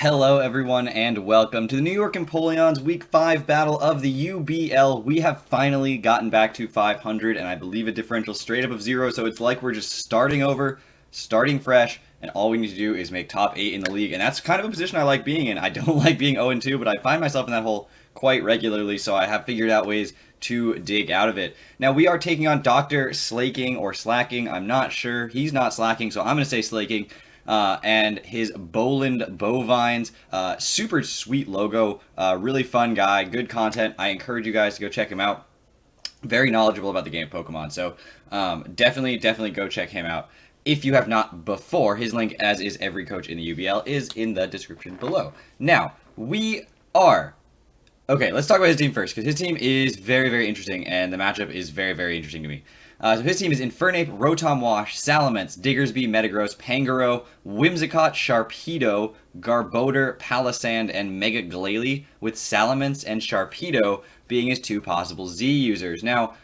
Hello everyone and welcome to the New York Empoleon's Week 5 battle of the UBL. We have finally gotten back to 500 and I believe a differential straight up of 0, so it's like we're just starting over, starting fresh, and all we need to do is make top 8 in the league, and that's kind of a position I like being in. I don't like being 0-2, but I find myself in that hole quite regularly, so I have figured out ways to dig out of it. Now we are taking on DrSlaking or Slacking, I'm not sure. He's not slacking, so I'm going to say Slaking. And his Bowland Bovines, super sweet logo, really fun guy, good content. I encourage you guys to go check him out. Very knowledgeable about the game of Pokemon, so definitely go check him out if you have not before. His link, as is every coach in the UBL, is in the description below. Now, okay, let's talk about his team first, because his team is very interesting, and the matchup is very interesting to me. So his team is Infernape, Rotom Wash, Salamence, Diggersby, Metagross, Pangoro, Whimsicott, Sharpedo, Garbodor, Palisand, and Mega Glalie, with Salamence and Sharpedo being his two possible Z users. Now,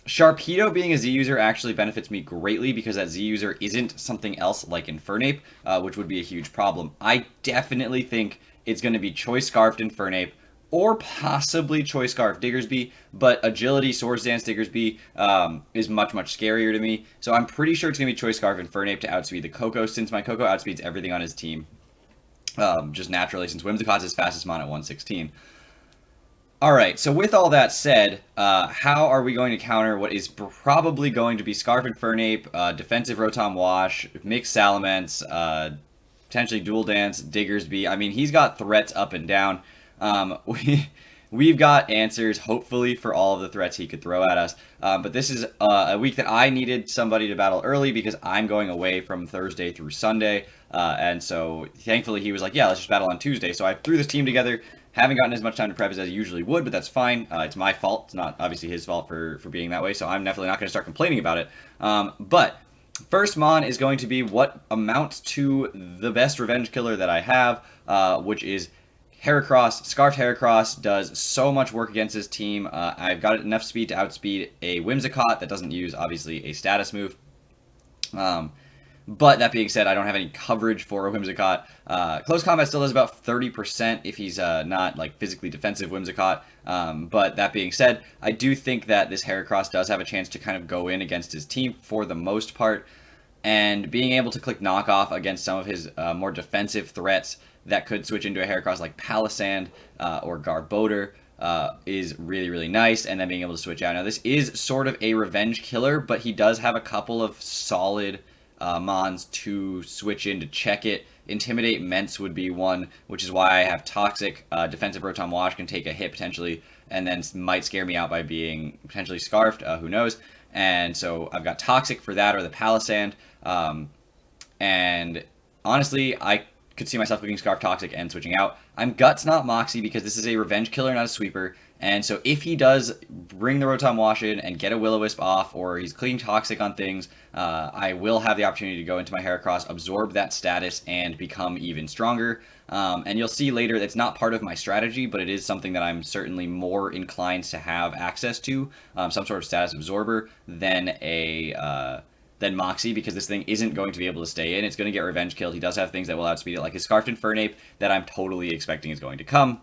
Sharpedo being a Z user actually benefits me greatly because that Z user isn't something else like Infernape, which would be a huge problem. I definitely think it's going to be Choice Scarfed Infernape, or possibly Choice Scarf Diggersby, but Agility Swords Dance Diggersby is much scarier to me. So I'm pretty sure it's going to be Choice Scarf Infernape to outspeed the Koko, since my Koko outspeeds everything on his team, just naturally, since Whimsicott's his fastest mon at 116. Alright, so with all that said, how are we going to counter what is probably going to be Scarf Infernape, Defensive Rotom Wash, Mixed Salamence, potentially Dual Dance, Diggersby? I mean, he's got threats up and down. We've got answers, hopefully, for all of the threats he could throw at us. But this is a week that I needed somebody to battle early because I'm going away from Thursday through Sunday. And so, thankfully, he was like, yeah, let's just battle on Tuesday. So I threw this team together. Haven't gotten as much time to prep as I usually would, but that's fine. It's my fault. It's not obviously his fault for being that way. So I'm definitely not going to start complaining about it. But first mon is going to be what amounts to the best revenge killer that I have, which is Heracross. Scarfed Heracross does so much work against his team. I've got enough speed to outspeed a Whimsicott that doesn't use, obviously, a status move. But that being said, I don't have any coverage for a Whimsicott. Close combat still does about 30% if he's not like physically defensive Whimsicott. But that being said, I do think that this Heracross does have a chance to kind of go in against his team for the most part. And being able to click knockoff against some of his more defensive threats that could switch into a Heracross like Palisand or Garbodor is really nice, and then being able to switch out. Now, this is sort of a revenge killer, but he does have a couple of solid mons to switch in to check it. Intimidate Mence would be one, which is why I have Toxic. Defensive Rotom Wash can take a hit potentially, and then might scare me out by being potentially Scarfed, who knows. And so I've got Toxic for that, or the Palisand. And honestly, I could see myself clicking Scarf Toxic and switching out. I'm Guts, not Moxie, because this is a revenge killer, not a sweeper. And so if he does bring the Rotom Wash in and get a Will-O-Wisp off, or he's clicking Toxic on things, I will have the opportunity to go into my Heracross, absorb that status, and become even stronger. And you'll see later that's not part of my strategy, but it is something that I'm certainly more inclined to have access to, some sort of status absorber, than Moxie, because this thing isn't going to be able to stay in. It's going to get revenge killed. He does have things that will outspeed it, like his Scarfed Infernape that I'm totally expecting is going to come,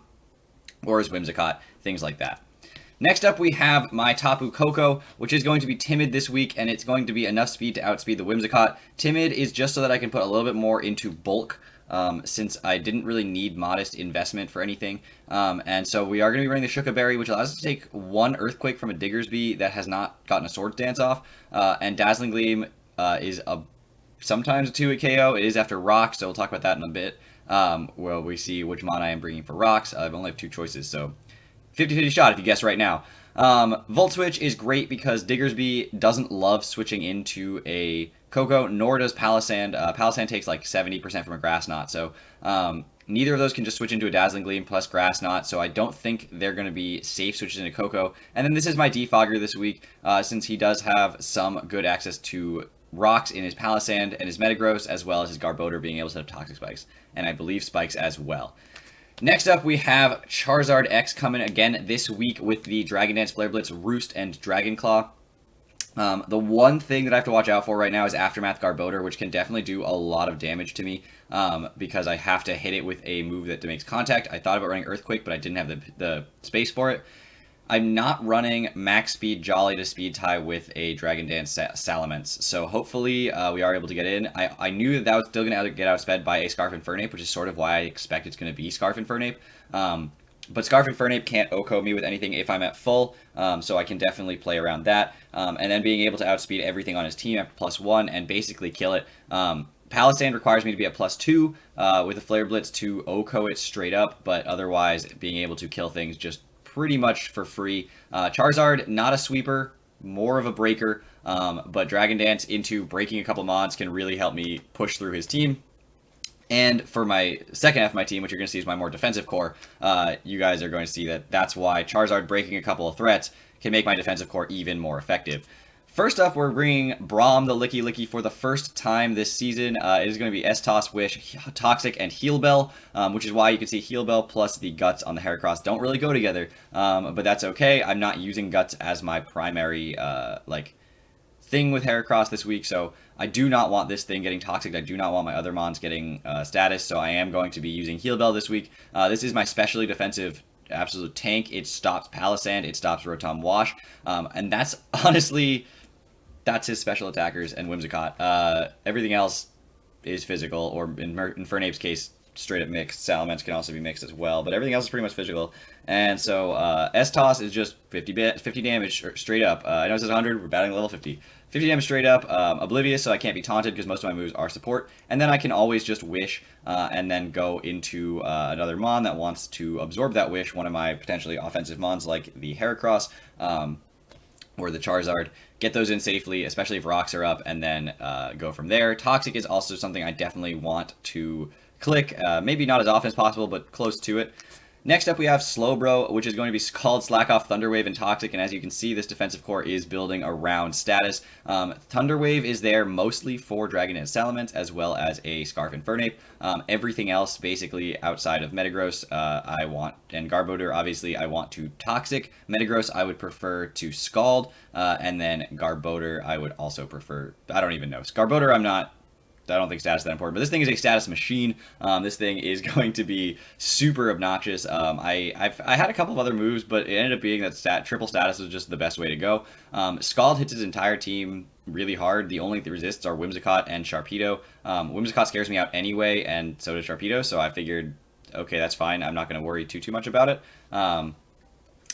or his Whimsicott, things like that. Next up, we have my Tapu Koko, which is going to be Timid this week, and it's going to be enough speed to outspeed the Whimsicott. Timid is just so that I can put a little bit more into bulk, since I didn't really need modest investment for anything. And so we are going to be running the Shuka Berry, which allows us to take one Earthquake from a Diggersby that has not gotten a Swords Dance off. And Dazzling Gleam is sometimes a 2-hit KO. It is after Rocks, so we'll talk about that in a bit. Where we see which mon I am bringing for Rocks. I only have 2 choices, so 50-50 shot if you guess right now. Volt Switch is great because Diggersby doesn't love switching into a Koko, nor does Palisand. Palisand takes like 70% from a Grass Knot, so neither of those can just switch into a Dazzling Gleam plus Grass Knot, so I don't think they're going to be safe switches into Koko. And then this is my Defogger this week, since he does have some good access to Rocks in his Palisand and his Metagross, as well as his Garbodor being able to set up Toxic Spikes, and I believe Spikes as well. Next up, we have Charizard X coming again this week with the Dragon Dance, Flare Blitz, Roost, and Dragon Claw. The one thing that I have to watch out for right now is Aftermath Garbodor, which can definitely do a lot of damage to me because I have to hit it with a move that makes contact. I thought about running Earthquake, but I didn't have the space for it. I'm not running max speed Jolly to speed tie with a Dragon Dance Salamence, so hopefully we are able to get in. I knew that was still going to get outsped by a Scarf Infernape, which is sort of why I expect it's going to be Scarf Infernape. But Scarf Infernape can't OHKO me with anything if I'm at full, so I can definitely play around that. And then being able to outspeed everything on his team at +1 and basically kill it. Palisand requires me to be at +2 with a Flare Blitz to OHKO it straight up, but otherwise being able to kill things just pretty much for free. Charizard, not a sweeper, more of a breaker, but Dragon Dance into breaking a couple mods can really help me push through his team. And for my second half of my team, which you're going to see is my more defensive core, you guys are going to see that that's why Charizard breaking a couple of threats can make my defensive core even more effective. First up, we're bringing Braum the Licky Licky for the first time this season. It is going to be S-Toss, Wish, Toxic, and Heal Bell, which is why you can see Heal Bell plus the Guts on the Heracross don't really go together, but that's okay. I'm not using Guts as my primary, thing with Heracross this week, so I do not want this thing getting toxic. I do not want my other mons getting status, so I am going to be using Heal Bell this week. This is my specially defensive absolute tank. It stops Palisand, it stops Rotom Wash, and that's honestly, that's his special attackers and Whimsicott. Everything else is physical, or in Infernape's case, straight up mixed. Salamence can also be mixed as well, but everything else is pretty much physical. And so S-Toss is just 50 damage straight up. I know it says 100, we're battling level 50. 50 damage straight up, Oblivious, so I can't be taunted because most of my moves are support. And then I can always just Wish and then go into another Mon that wants to absorb that Wish, one of my potentially offensive Mons like the Heracross or the Charizard. Get those in safely, especially if rocks are up, and then go from there. Toxic is also something I definitely want to click, maybe not as often as possible, but close to it. Next up, we have Slowbro, which is going to be called Slack Off, Thunderwave, and Toxic, and as you can see, this defensive core is building around status. Thunderwave is there mostly for Dragon and Salamence, as well as a Scarf Infernape. Everything else, basically, outside of Metagross, I want, and Garbodor, obviously, I want to Toxic. Metagross, I would prefer to Scald, and then Garbodor, I would also prefer, I don't even know. Garbodor, I don't think status is that important, but this thing is a status machine. This thing is going to be super obnoxious. I had a couple of other moves, but it ended up being that triple status was just the best way to go. Scald hits his entire team really hard. The only resists are Whimsicott and Sharpedo. Whimsicott scares me out anyway, and so does Sharpedo, so I figured, okay, that's fine. I'm not going to worry too much about it.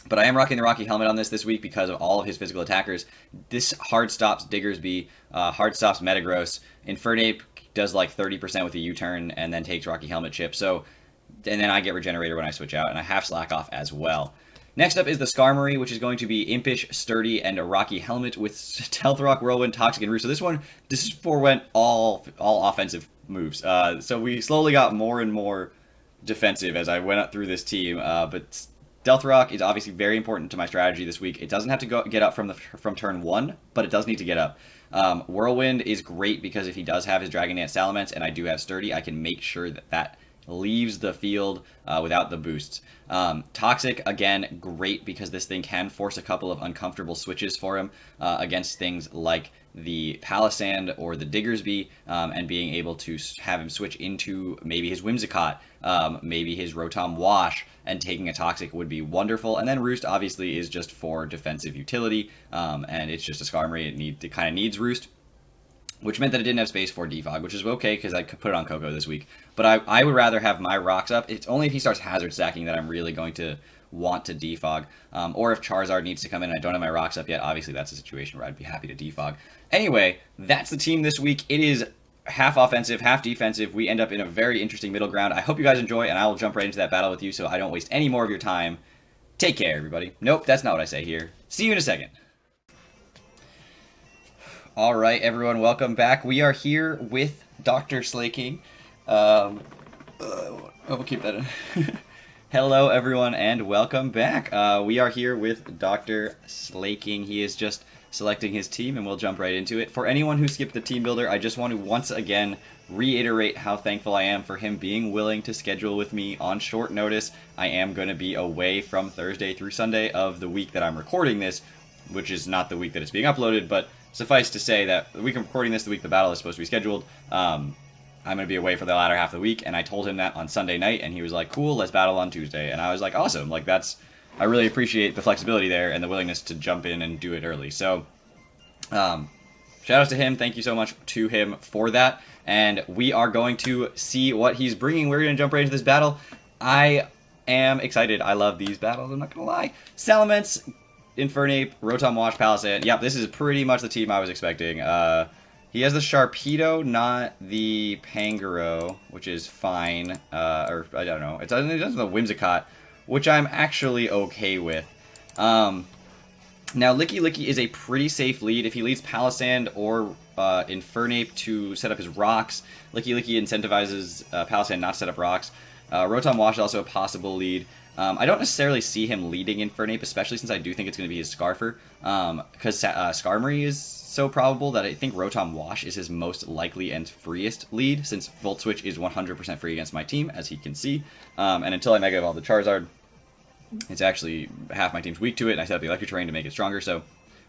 But I am rocking the Rocky Helmet on this week because of all of his physical attackers. This hard stops Diggersby, hard stops Metagross. Infernape does like 30% with a U-turn and then takes Rocky Helmet chip. So, and then I get Regenerator when I switch out, and I have Slack Off as well. Next up is the Skarmory, which is going to be Impish, Sturdy, and a Rocky Helmet with Stealth Rock, Whirlwind, Toxic, and Roost. So this forewent all offensive moves. So we slowly got more and more defensive as I went up through this team, but Stealth Rock is obviously very important to my strategy this week. It doesn't have to get up from turn 1, but it does need to get up. Whirlwind is great because if he does have his Dragon Dance Salamence and I do have Sturdy, I can make sure that leaves the field without the boosts. Toxic, again, great because this thing can force a couple of uncomfortable switches for him against things like the Palisand or the Diggersby, and being able to have him switch into maybe his Whimsicott, maybe his Rotom Wash, and taking a Toxic would be wonderful. And then Roost obviously is just for defensive utility, and it's just a Skarmory. It kind of needs Roost, which meant that it didn't have space for Defog, which is okay because I could put it on Coco this week. But I would rather have my rocks up. It's only if he starts hazard stacking that I'm really going to want to defog, or if Charizard needs to come in and I don't have my rocks up yet. Obviously, that's a situation where I'd be happy to defog. Anyway, that's the team this week. It is half offensive, half defensive. We end up in a very interesting middle ground. I hope you guys enjoy, and I will jump right into that battle with you so I don't waste any more of your time. Take care, everybody. Nope, that's not what I say here. See you in a second. All right, everyone, welcome back. We are here with DrSlaking. We'll keep that in. Hello, everyone, and welcome back. We are here with DrSlaking. He is just selecting his team, and we'll jump right into it. For anyone who skipped the team builder, I just want to once again reiterate how thankful I am for him being willing to schedule with me on short notice. I am going to be away from Thursday through Sunday of the week that I'm recording this, which is not the week that it's being uploaded, but suffice to say that the week I'm recording this, the week the battle is supposed to be scheduled, I'm going to be away for the latter half of the week, and I told him that on Sunday night, and he was like, cool, let's battle on Tuesday. And I was like, awesome. Like, I really appreciate the flexibility there and the willingness to jump in and do it early. So, shout outs to him. Thank you so much to him for that. And we are going to see what he's bringing. We're going to jump right into this battle. I am excited. I love these battles. I'm not going to lie. Salamence, Infernape, Rotom Wash, Palisand. Yep, this is pretty much the team I was expecting. He has the Sharpedo, not the Pangoro, which is fine. Or, I don't know. It doesn't have the Whimsicott, which I'm actually okay with. Now, Licky is a pretty safe lead. If he leads Palisand or Infernape to set up his rocks, Licky incentivizes Palisand not to set up rocks. Rotom Wash is also a possible lead. I don't necessarily see him leading Infernape, especially since I do think it's going to be his Scarfer, because Skarmory is so probable that I think Rotom Wash is his most likely and freest lead, since Volt Switch is 100% free against my team, as he can see. And until I Mega Evolve the Charizard, it's actually half my team's weak to it, and I set up the Electric Terrain to make it stronger, so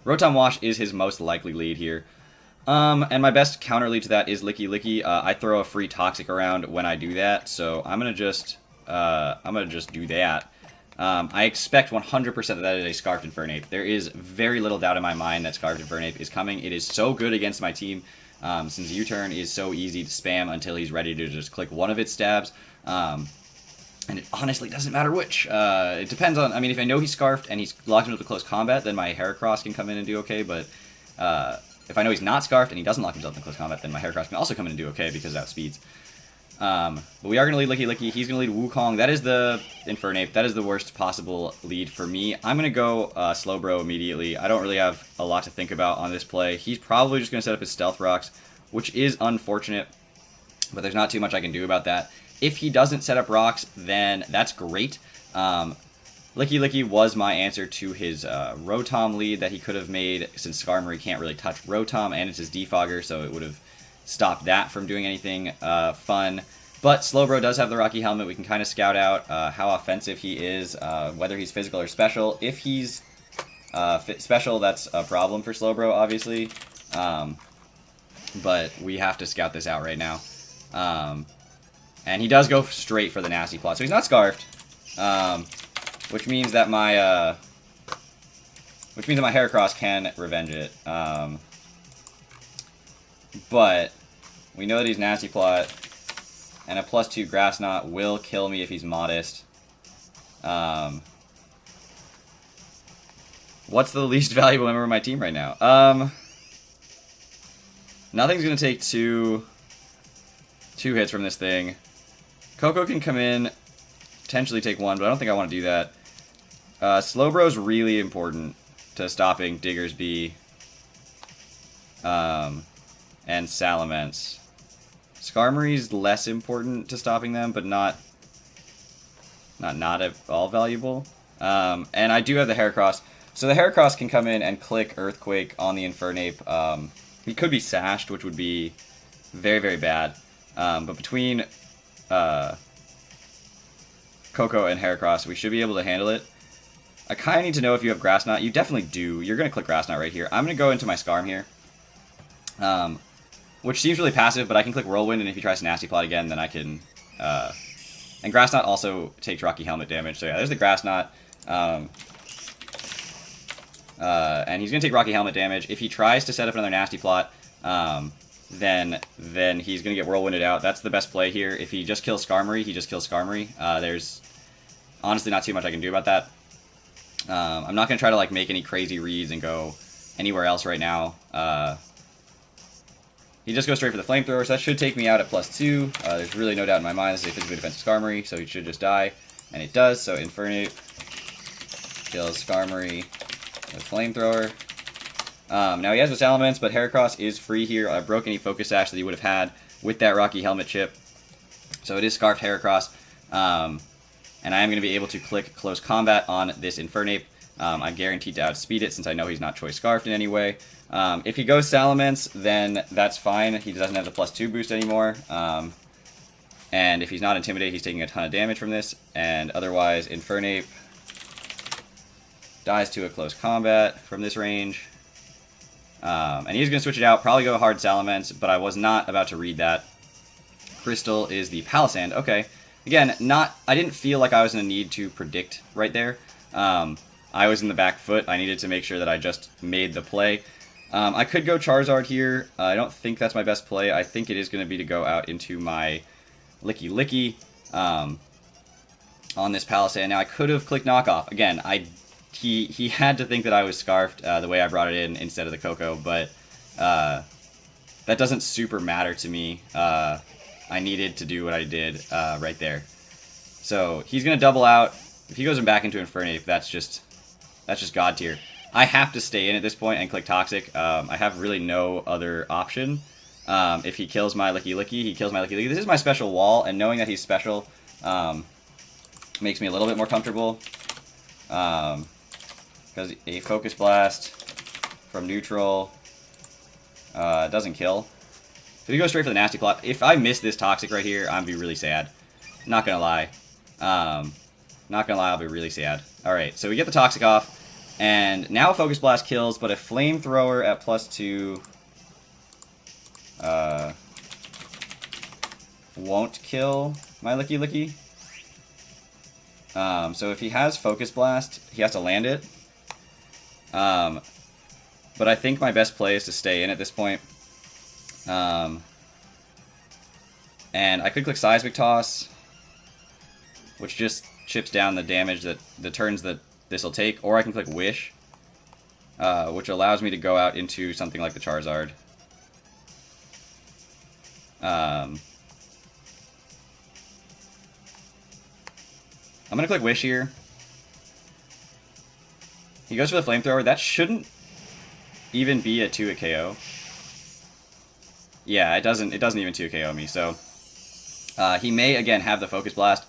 Rotom Wash is his most likely lead here. And my best counter lead to that is Licky. I throw a free Toxic around when I do that, so I'm gonna just do that. I expect 100% that is a Scarfed Infernape. There is very little doubt in my mind that Scarfed Infernape is coming. It is so good against my team, since U-Turn is so easy to spam until he's ready to just click one of its stabs. And it honestly doesn't matter which. It depends on, I mean, if I know he's Scarfed and he's locked into close combat, then my Heracross can come in and do okay, but if I know he's not Scarfed and he doesn't lock himself in close combat, then my Heracross can also come in and do okay because of outspeeds. But we are going to lead Licky. He's going to lead Wukong. That is the Infernape. That is the worst possible lead for me. I'm going to go Slowbro immediately. I don't really have a lot to think about on this play. He's probably just going to set up his Stealth Rocks, which is unfortunate, but there's not too much I can do about that. If he doesn't set up rocks, then that's great. Licky was my answer to his Rotom lead that he could have made, since Skarmory can't really touch Rotom, and it's his Defogger, so it would have stopped that from doing anything fun. But Slowbro does have the Rocky Helmet. We can kind of scout out how offensive he is, whether he's physical or special. If he's special, that's a problem for Slowbro, obviously. But we have to scout this out right now. And he does go straight for the Nasty Plot. So he's not Scarfed, which means that my Heracross can revenge it. But we know that he's Nasty Plot, and a +2 Grass Knot will kill me if he's Modest. What's the least valuable member of my team right now? Nothing's going to take two hits from this thing. Coco can come in, potentially take one, but I don't think I want to do that. Slowbro's really important to stopping Diggersby and Salamence. Skarmory's less important to stopping them, but not at all valuable. And I do have the Heracross. So the Heracross can come in and click Earthquake on the Infernape. He could be sashed, which would be very, very bad. But between Coco and Heracross, we should be able to handle it. I kind of need to know if you have Grass Knot. You definitely do. You're going to click Grass Knot right here. I'm going to go into my Skarm here, which seems really passive, but I can click Whirlwind, and if he tries to Nasty Plot again, then I can... and Grass Knot also takes Rocky Helmet damage, so yeah, there's the Grass Knot. And he's going to take Rocky Helmet damage. If he tries to set up another Nasty Plot, then he's going to get Whirlwinded out. That's the best play here. If he just kills Skarmory, he just kills Skarmory. There's honestly not too much I can do about that. I'm not going to try to like make any crazy reads and go anywhere else right now. He just goes straight for the Flamethrower, so that should take me out at +2. There's really no doubt in my mind this is a physically defensive Skarmory, so he should just die. And it does, so Infernape kills Skarmory with Flamethrower. Now he has the Salamence, but Heracross is free here. I broke any Focus Sash that he would have had with that Rocky Helmet chip. So it is Scarfed Heracross. And I am going to be able to click Close Combat on this Infernape. I'm guaranteed to outspeed it since I know he's not Choice Scarfed in any way. If he goes Salamence, then that's fine. He doesn't have the +2 boost anymore. And if he's not Intimidated, he's taking a ton of damage from this. And otherwise, Infernape dies to a close combat from this range. And he's going to switch it out, probably go hard Salamence, but I was not about to read that. Crystal is the Palisand. Okay. Again, I didn't feel like I was in a need to predict right there. I was in the back foot. I needed to make sure that I just made the play. I could go Charizard here. I don't think that's my best play. I think it is going to be to go out into my Licky on this Palisand. Now, I could have clicked Knockoff. Again, he had to think that I was Scarfed the way I brought it in instead of the Coco, but that doesn't super matter to me. I needed to do what I did right there. So he's going to double out. If he goes back into Infernape, that's just God tier. I have to stay in at this point and click Toxic. I have really no other option. If he kills my Licky, he kills my Licky. This is my special wall, and knowing that he's special makes me a little bit more comfortable. Because a Focus Blast from neutral doesn't kill. So we go straight for the Nasty Plot. If I miss this Toxic right here, I'm be really sad. Not gonna lie. Not gonna lie, I'll be really sad. Alright, so we get the Toxic off. And now Focus Blast kills, but a Flamethrower at +2 won't kill my Licky. So if he has Focus Blast, he has to land it. But I think my best play is to stay in at this point. And I could click Seismic Toss, which just chips down the damage that the turns that this will take, or I can click Wish, which allows me to go out into something like the Charizard. I'm gonna click Wish here. He goes for the Flamethrower. That shouldn't even be a 2-hit KO. Yeah, it doesn't even 2 KO me. So he may again have the Focus Blast.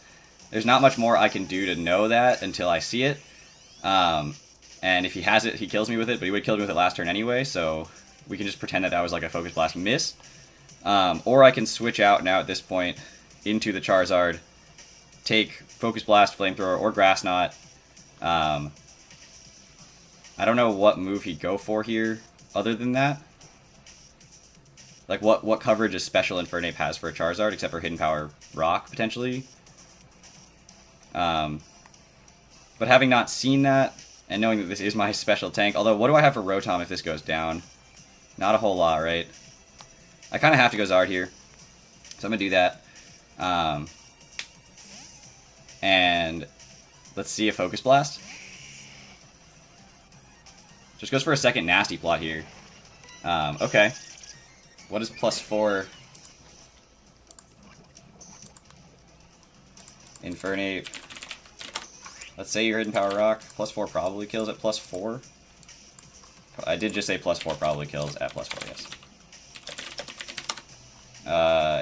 There's not much more I can do to know that until I see it. And if he has it, he kills me with it, but he would kill me with it last turn anyway, so we can just pretend that that was like a Focus Blast miss. Or I can switch out now at this point into the Charizard, take Focus Blast, Flamethrower, or Grass Knot. I don't know what move he'd go for here other than that. Like, what coverage a special Infernape has for a Charizard, except for Hidden Power Rock, potentially. But having not seen that, and knowing that this is my special tank, although what do I have for Rotom if this goes down? Not a whole lot, right? I kind of have to go Zard here, so I'm going to do that. And let's see a Focus Blast. Just goes for a second Nasty Plot here. Okay. What is +4? Infernape. Let's say your Hidden Power Rock. +4 probably kills at +4. I did just say +4 probably kills at +4, yes.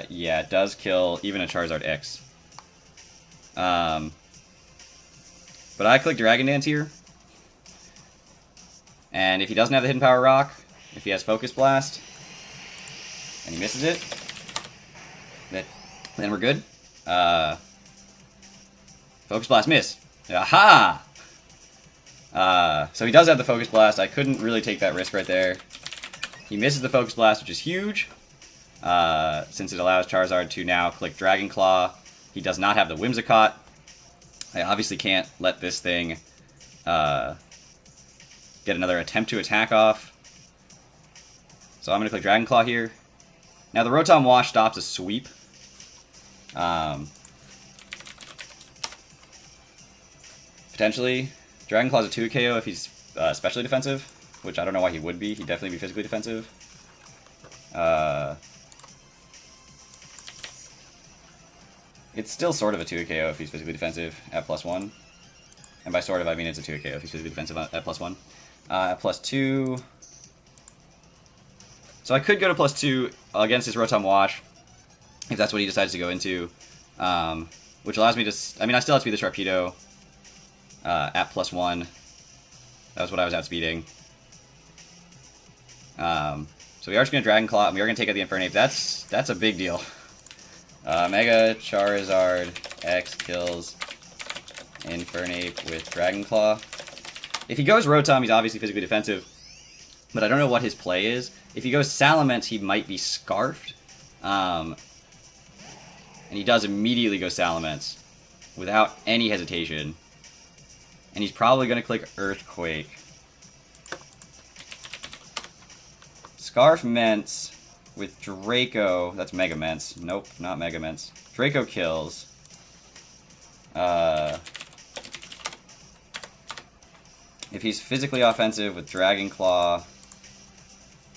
Yeah, it does kill even a Charizard X. But I click Dragon Dance here. And if he doesn't have the Hidden Power Rock, if he has Focus Blast, and he misses it, then we're good. Focus Blast miss. Aha! So he does have the Focus Blast. I couldn't really take that risk right there. He misses the Focus Blast, which is huge, since it allows Charizard to now click Dragon Claw. He does not have the Whimsicott. I obviously can't let this thing get another attempt to attack off. So I'm going to click Dragon Claw here. Now the Rotom Wash stops a sweep. Potentially, Dragon Claw's a 2 KO if he's especially defensive, which I don't know why he would be. He'd definitely be physically defensive. It's still sort of a 2 KO if he's physically defensive at +1. And by sort of, I mean it's a 2 KO if he's physically defensive at +1. At +2... So I could go to +2 against his Rotom Wash, if that's what he decides to go into. Which allows me to... I mean, I still have to be the Sharpedo at +1. That was what I was outspeeding. So we are just going to Dragon Claw, and we are going to take out the Infernape. That's a big deal. Mega Charizard X kills Infernape with Dragon Claw. If he goes Rotom, he's obviously physically defensive, but I don't know what his play is. If he goes Salamence, he might be Scarfed. And he does immediately go Salamence without any hesitation. And he's probably going to click Earthquake. Scarfments with Draco. That's Megaments. Nope, not Megaments. Draco kills. If he's physically offensive with Dragon Claw,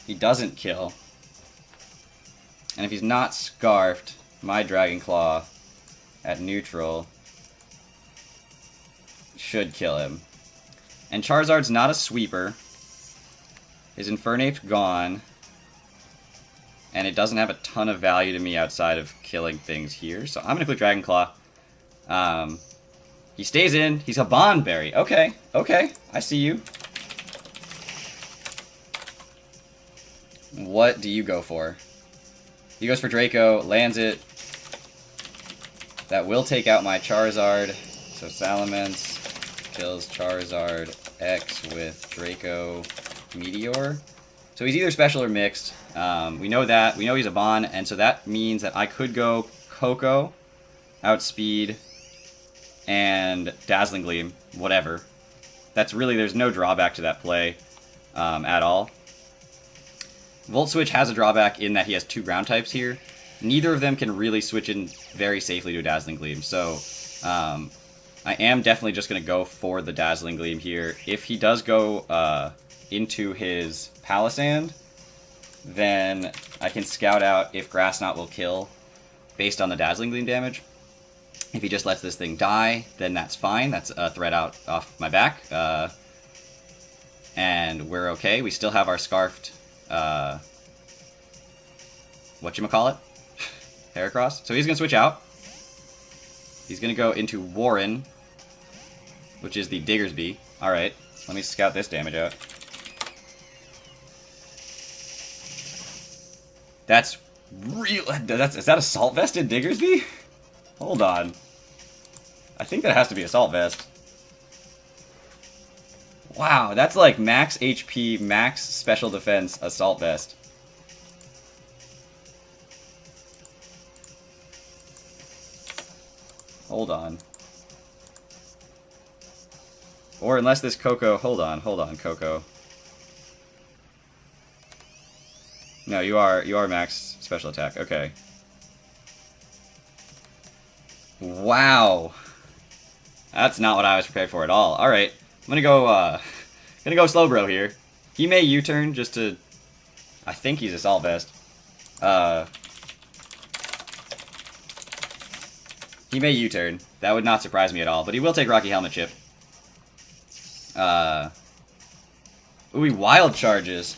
he doesn't kill. And if he's not Scarfed, my Dragon Claw at neutral should kill him. And Charizard's not a sweeper. His Infernape's gone. And it doesn't have a ton of value to me outside of killing things here. So I'm going to click Dragon Claw. He stays in. He's a Bondberry. Okay, okay. I see you. What do you go for? He goes for Draco, lands it. That will take out my Charizard. So Salamence kills Charizard X with Draco Meteor. So he's either special or mixed. We know that. We know he's a Bond, and so that means that I could go Coco, Outspeed, and Dazzling Gleam, whatever. That's really, there's no drawback to that play at all. Volt Switch has a drawback in that he has two ground types here. Neither of them can really switch in very safely to a Dazzling Gleam, so I am definitely just going to go for the Dazzling Gleam here. If he does go into his Palisand, then I can scout out if Grass Knot will kill based on the Dazzling Gleam damage. If he just lets this thing die, then that's fine. That's a threat out off my back. And we're okay. We still have our Scarfed, whatchamacallit? Heracross. So he's going to switch out. He's going to go into Warren, which is the Diggersby. Alright, let me scout this damage out. That's real. Is that Assault Vested Diggersby? Hold on. I think that has to be Assault Vest. Wow, that's like max HP, max special defense Assault Vest. Hold on. Or unless this Coco... Hold on, Coco. No, you are max special attack. Okay. Wow. That's not what I was prepared for at all. Alright. I'm gonna go Slowbro here. He may U-turn just to... I think he's Assault Vest. He may U-turn. That would not surprise me at all. But he will take Rocky Helmet Chip. Ooh, he Wild Charges.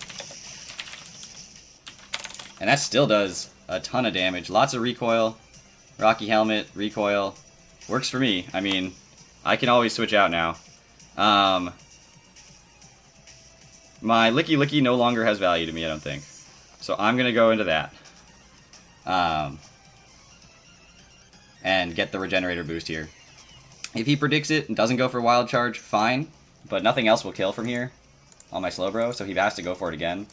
And that still does a ton of damage. Lots of recoil. Rocky Helmet, recoil. Works for me. I mean, I can always switch out now. My Licky Licky no longer has value to me, I don't think. So I'm going to go into that. And get the Regenerator boost here. If he predicts it and doesn't go for Wild Charge, fine. But nothing else will kill from here on my Slowbro, so he has to go for it again.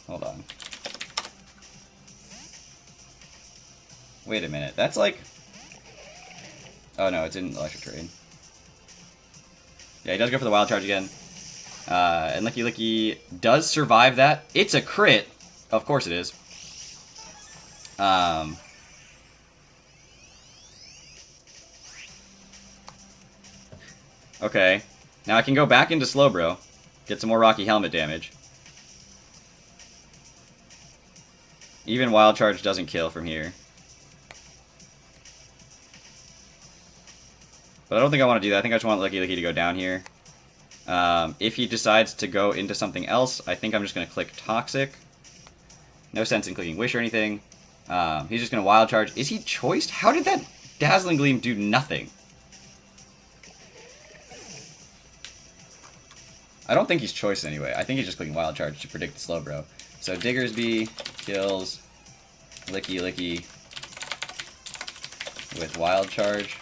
Hold on. Wait a minute, that's like... Oh no, it's in Electric Terrain. Yeah, he does go for the Wild Charge again. And Licky Licky does survive that. It's a crit! Of course it is. Okay. Now I can go back into Slowbro. Get some more Rocky Helmet damage. Even Wild Charge doesn't kill from here. But I don't think I want to do that. I think I just want Licky Licky to go down here. If he decides to go into something else, I think I'm just going to click Toxic. No sense in clicking Wish or anything. He's just going to Wild Charge. Is he choiced? How did that Dazzling Gleam do nothing? I don't think he's choiced anyway. I think he's just clicking Wild Charge to predict the Slowbro. So Diggersby kills Licky Licky with Wild Charge.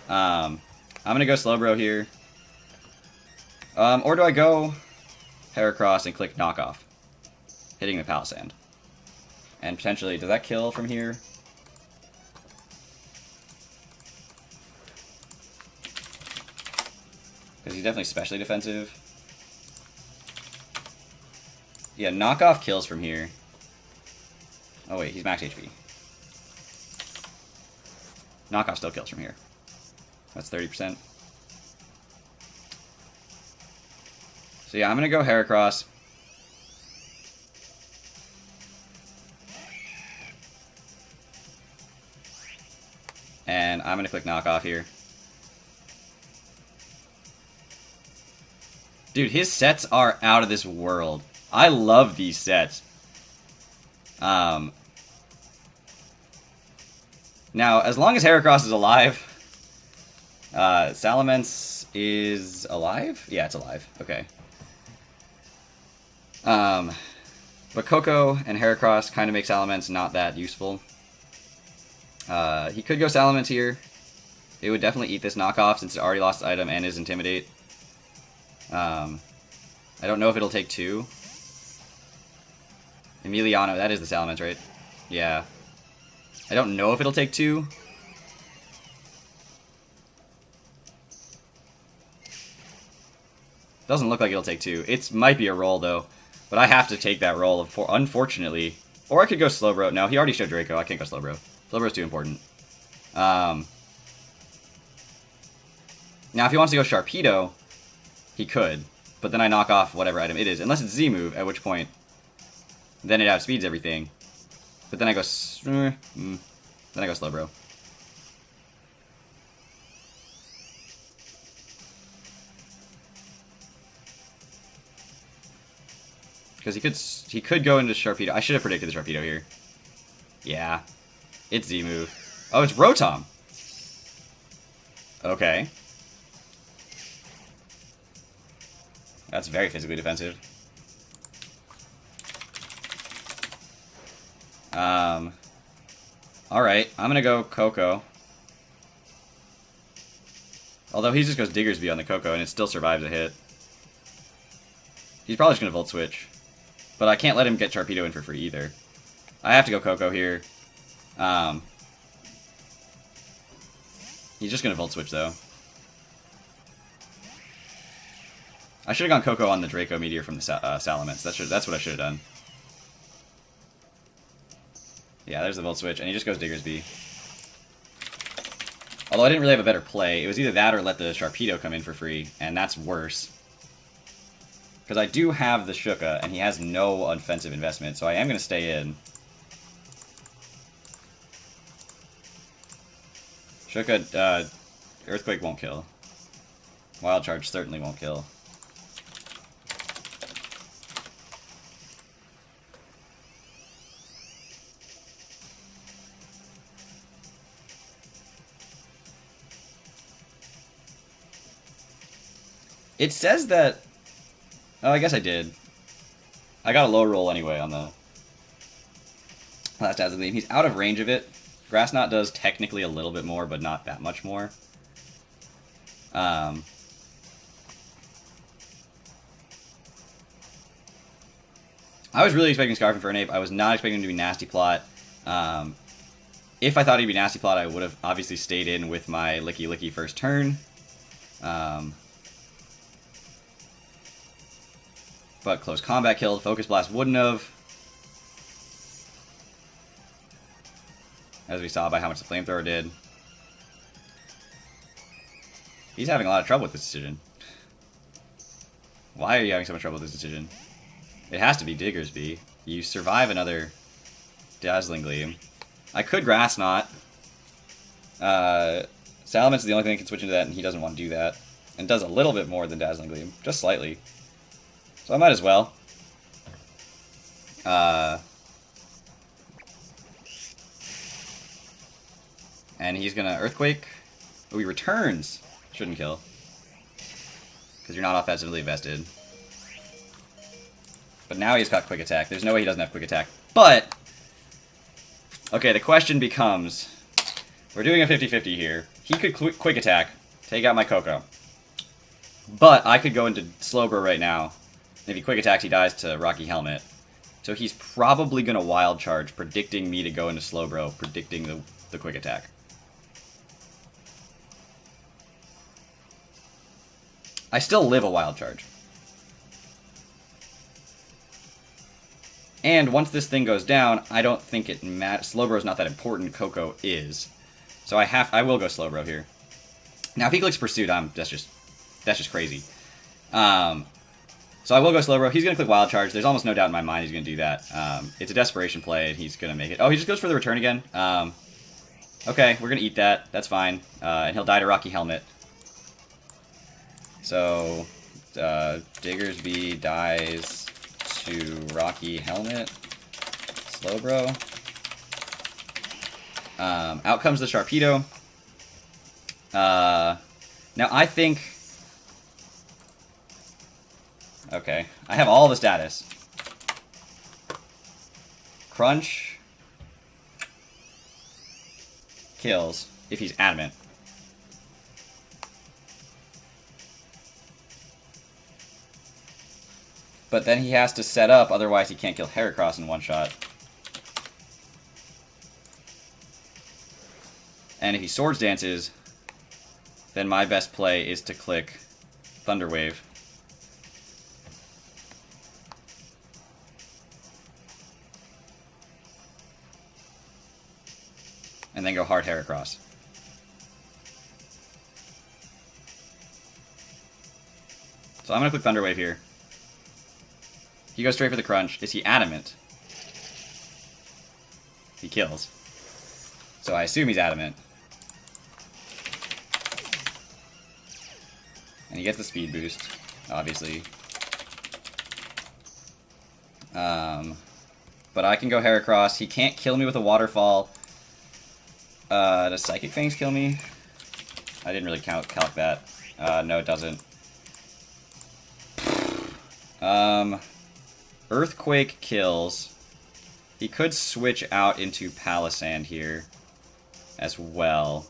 I'm gonna go Slowbro here. Or do I go Heracross and click Knockoff, hitting the Palisand? And potentially, does that kill from here? Because he's definitely specially defensive. Yeah, Knockoff kills from here. Oh wait, he's max HP. Knockoff still kills from here. That's 30%. So yeah, I'm going to go Heracross. And I'm going to click Knockoff here. Dude, his sets are out of this world. I love these sets. Now, as long as Heracross is alive, Salamence is alive? Yeah, it's alive. Okay. But Coco and Heracross kind of make Salamence not that useful. He could go Salamence here. It would definitely eat this knockoff since it already lost its item and is Intimidate. I don't know if it'll take 2. Emiliano, that is the Salamence, right? Yeah. I don't know if it'll take 2. Doesn't look like it'll take 2. It might be a roll, though. But I have to take that roll, unfortunately. Or I could go Slowbro. No, he already showed Draco. I can't go Slowbro. Slowbro's too important. Now, if he wants to go Sharpedo, he could. But then I knock off whatever item it is. Unless it's Z-move, at which point, then it outspeeds everything. But then I go... then I go Slowbro. Because he could go into Sharpedo. I should have predicted the Sharpedo here. Yeah. It's Z-move. Oh, it's Rotom. Okay. That's very physically defensive. Alright, I'm gonna go Coco. Although he just goes Diggersby on the Coco and it still survives a hit. He's probably just gonna Volt Switch. But I can't let him get Sharpedo in for free either. I have to go Coco here. He's just gonna Volt Switch though. I should have gone Coco on the Draco Meteor from the Salamence. That's what I should have done. Yeah, there's the Volt Switch, and he just goes Diggersby. Although I didn't really have a better play. It was either that or let the Sharpedo come in for free, and that's worse. Because I do have the Shuka, and he has no offensive investment, so I am going to stay in. Shuka, Earthquake won't kill. Wild Charge certainly won't kill. It says that... Oh, I guess I did. I got a low roll anyway on the last Dazzling Gleam. He's out of range of it. Grass Knot does technically a little bit more, but not that much more. I was really expecting Scarf Infernape. I was not expecting him to be Nasty Plot. If I thought he'd be Nasty Plot, I would have obviously stayed in with my Licky Licky first turn. But Close Combat killed. Focus Blast wouldn't have. As we saw by how much the Flamethrower did. He's having a lot of trouble with this decision. Why are you having so much trouble with this decision? It has to be Diggersby. You survive another Dazzling Gleam. I could Grass Knot. Salamence is the only thing that can switch into that, and he doesn't want to do that. And does a little bit more than Dazzling Gleam. Just slightly. So I might as well. And he's gonna Earthquake. Oh, he returns. Shouldn't kill. Because you're not offensively invested. But now he's got Quick Attack. There's no way he doesn't have Quick Attack. But, okay, the question becomes, we're doing a 50-50 here. he could quick attack, take out my Coco. But I could go into Slowbro right now. And if he quick attacks, he dies to Rocky Helmet. So he's probably going to Wild Charge, predicting me to go into Slowbro, predicting the quick attack. I still live a Wild Charge. And once this thing goes down, I don't think it matters. Slowbro's not that important. Coco is. So I will go Slowbro here. Now if he clicks Pursuit, that's just crazy. So I will go Slowbro. He's going to click Wild Charge. There's almost no doubt in my mind he's going to do that. It's a desperation play, and he's going to make it. Oh, he just goes for the return again? Okay, we're going to eat that. That's fine. And he'll die to Rocky Helmet. So, Diggersby dies to Rocky Helmet. Slowbro. Out comes the Sharpedo. Now I think... Okay, I have all the status. Crunch kills if he's adamant. But then he has to set up, otherwise he can't kill Heracross in one shot. And if he Swords Dances, then my best play is to click Thunder Wave. And then go hard Heracross. So I'm going to click Thunder Wave here. He goes straight for the crunch. Is he adamant? He kills. So I assume he's adamant. And he gets the speed boost, obviously. But I can go Heracross. He can't kill me with a Waterfall. Does Psychic Fangs kill me? I didn't really calc that. No, it doesn't. Earthquake kills. He could switch out into Palisand here as well.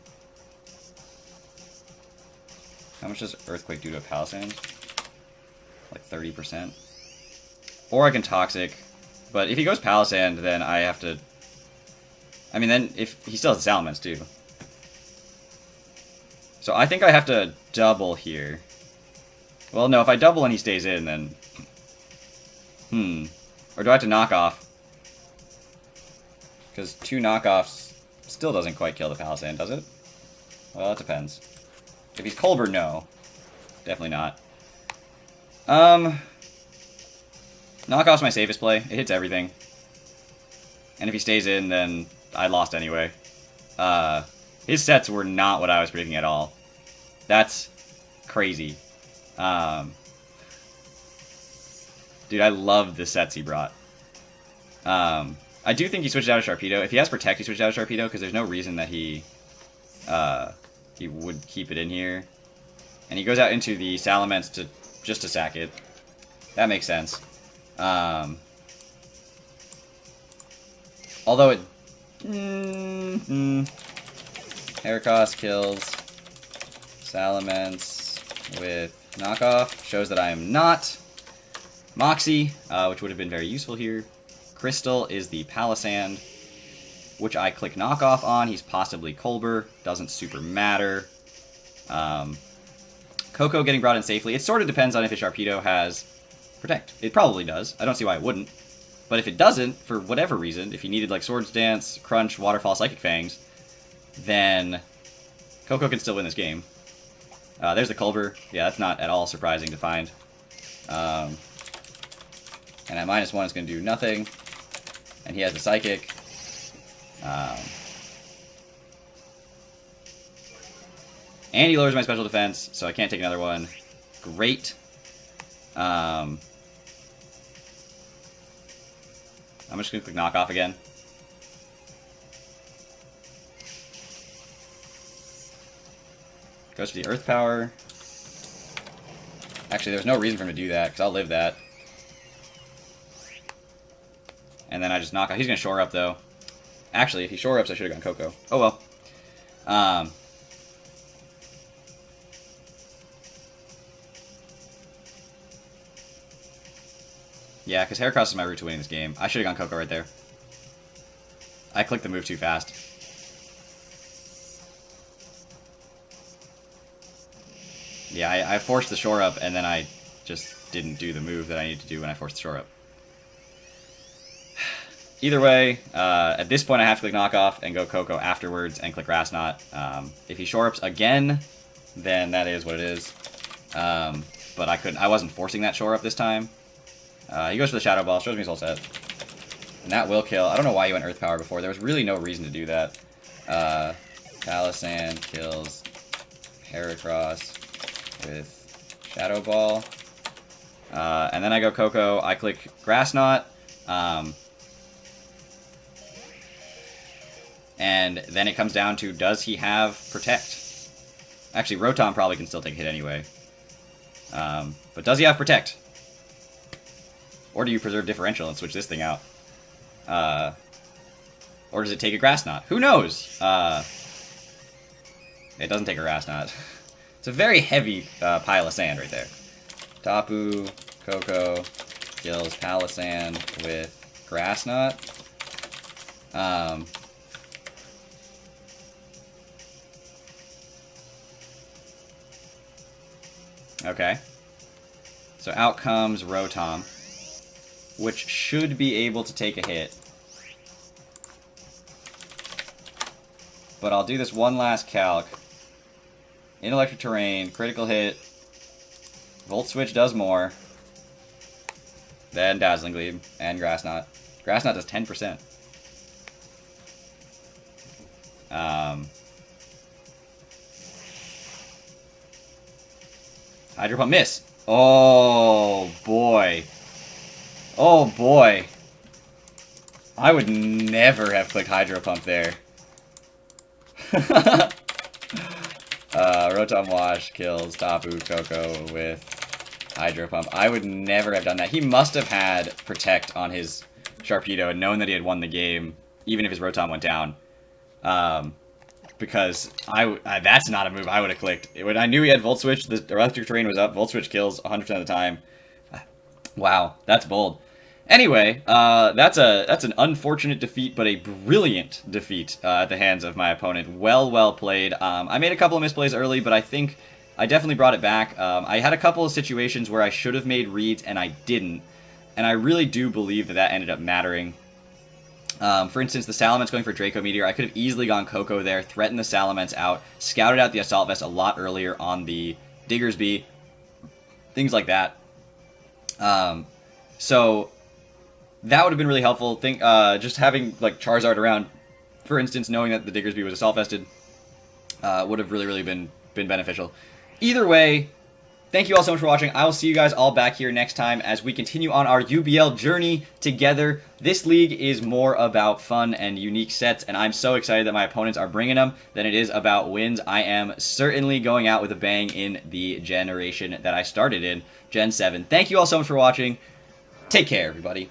How much does Earthquake do to a Palisand? Like 30%? Or I can Toxic. But if he goes Palisand, then I have to... I mean, then if he still has Salamence too. So I think I have to double here. Well, no, if I double and he stays in, then... Or do I have to knock off? Because 2 knockoffs still doesn't quite kill the Palisand, does it? Well, it depends. If he's Colbur, no. Definitely not. Knockoff's my safest play. It hits everything. And if he stays in, then I lost anyway. His sets were not what I was predicting at all. That's crazy. Dude, I love the sets he brought. I do think he switched out of Sharpedo. If he has Protect, he switched out of Sharpedo, because there's no reason that he would keep it in here. And he goes out into the Salamence just to sack it. That makes sense. Although it... Heracross kills Salamence with knockoff. Shows that I am not Moxie, which would have been very useful here. Crystal is the Palisand, which I click knockoff on. He's possibly Colbur. Doesn't super matter. Coco getting brought in safely. It sort of depends on if his Sharpedo has Protect. It probably does. I don't see why it wouldn't. But if it doesn't, for whatever reason, if he needed like Swords Dance, Crunch, Waterfall, Psychic Fangs, then Coco can still win this game. There's the Colbur. Yeah, that's not at all surprising to find. And at -1, it's going to do nothing. And he has the Psychic. And he lowers my special defense, so I can't take another one. Great. I'm just going to click knockoff again. Goes for the Earth Power. Actually, there's no reason for him to do that, because I'll live that. And then I just knock off. He's going to shore up, though. Actually, if he shore ups, I should have gone Coco. Oh, well. Yeah, because Heracross is my route to winning this game. I should have gone Coco right there. I clicked the move too fast. Yeah, I forced the shore up, and then I just didn't do the move that I needed to do when I forced the shore up. Either way, at this point I have to click knockoff and go Coco afterwards and click Grass Knot. If he shore ups again, then that is what it is. But I wasn't forcing that shore up this time. He goes for the Shadow Ball, shows me his whole set. And that will kill. I don't know why you went Earth Power before. There was really no reason to do that. Palisand kills Heracross with Shadow Ball. And then I go Coco. I click Grass Knot. And then it comes down to, does he have Protect? Actually, Rotom probably can still take a hit anyway. But does he have Protect? Or do you preserve Differential and switch this thing out? Or does it take a Grass Knot? Who knows? It doesn't take a Grass Knot. It's a very heavy pile of sand right there. Tapu, Coco, kills Palisand with Grass Knot. Okay. So out comes Rotom, which should be able to take a hit. But I'll do this one last calc. In electric terrain, critical hit. Volt Switch does more. Then Dazzling Gleam and Grass Knot. Grass Knot does 10%. Hydro Pump miss. Oh boy. Oh boy. I would never have clicked Hydro Pump there. Rotom Wash kills Tapu Coco with Hydro Pump. I would never have done that. He must have had Protect on his Sharpedo and known that he had won the game, even if his Rotom went down. Because that's not a move I would have clicked. When I knew he had Volt Switch, the electric terrain was up. Volt Switch kills 100% of the time. Wow, that's bold. Anyway, that's an unfortunate defeat, but a brilliant defeat at the hands of my opponent. Well played. I made a couple of misplays early, but I think I definitely brought it back. I had a couple of situations where I should have made reads, and I didn't. And I really do believe that ended up mattering. For instance, the Salamence going for Draco Meteor. I could have easily gone Coco there, threatened the Salamence out, scouted out the Assault Vest a lot earlier on the Diggersby, things like that. So that would have been really helpful. Just having like Charizard around, for instance, knowing that the Diggersby was Assault Vested, would have really been beneficial. Either way, thank you all so much for watching. I will see you guys all back here next time as we continue on our UBL journey together. This league is more about fun and unique sets, and I'm so excited that my opponents are bringing them than it is about wins. I am certainly going out with a bang in the generation that I started in, Gen 7. Thank you all so much for watching. Take care, everybody.